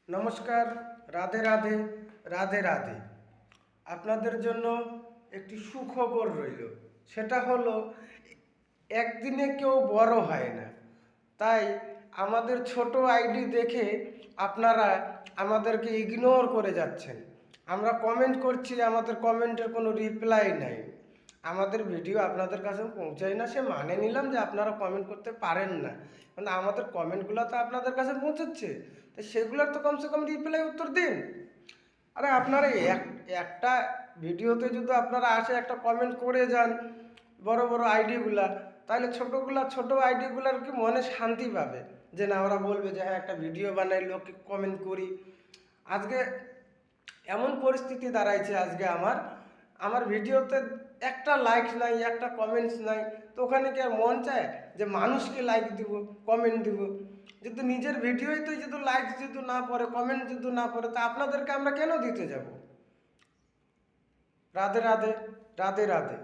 নমস্কার, রাধে রাধে, রাধে রাধে। আপনাদের জন্য একটি সুখবর রইল। সেটা হলো একদিনে কেউ বড় হয় না। তাই আমাদের ছোট আইডি দেখে আপনারা আমাদেরকে ইগনোর করে যাচ্ছেন। আমরা কমেন্ট করছি, আমাদের কমেন্টের কোনো রিপ্লাই নাই। আমাদের ভিডিও আপনাদের কাছে পৌঁছায় না, সে মানে নিলাম যে আপনারা কমেন্ট করতে পারেন না, কিন্তু আমাদের কমেন্টগুলো তো আপনাদের কাছে পৌঁছচ্ছে, তো সেগুলোর তো কমসে কম রিপ্লাই উত্তর দিন। আরে আপনারা একটা ভিডিওতে যদি আপনারা আসে একটা কমেন্ট করে যান বড় বড় আইডিগুলা, তাহলে ছোট আইডিগুলার কি মনে শান্তি পাবে যে না, ওরা বলবে যে হ্যাঁ একটা ভিডিও বানাই, লোককে কমেন্ট করি। আজকে এমন পরিস্থিতি দাঁড়াইছে, আজকে আমার আমার ভিডিওতে একটা লাইক নাই, একটা কমেন্টস নাই। তো ওখানে কি আর মন চায় যে মানুষকে লাইক দিব, কমেন্ট দিব? যদি নিজের ভিডিওই তো যদি লাইক যদি না পড়ে, কমেন্ট যদি না পড়ে, তা আপনাদেরকে আমরা কেন দিতে যাব? রাধে রাধে, রাধে রাধে।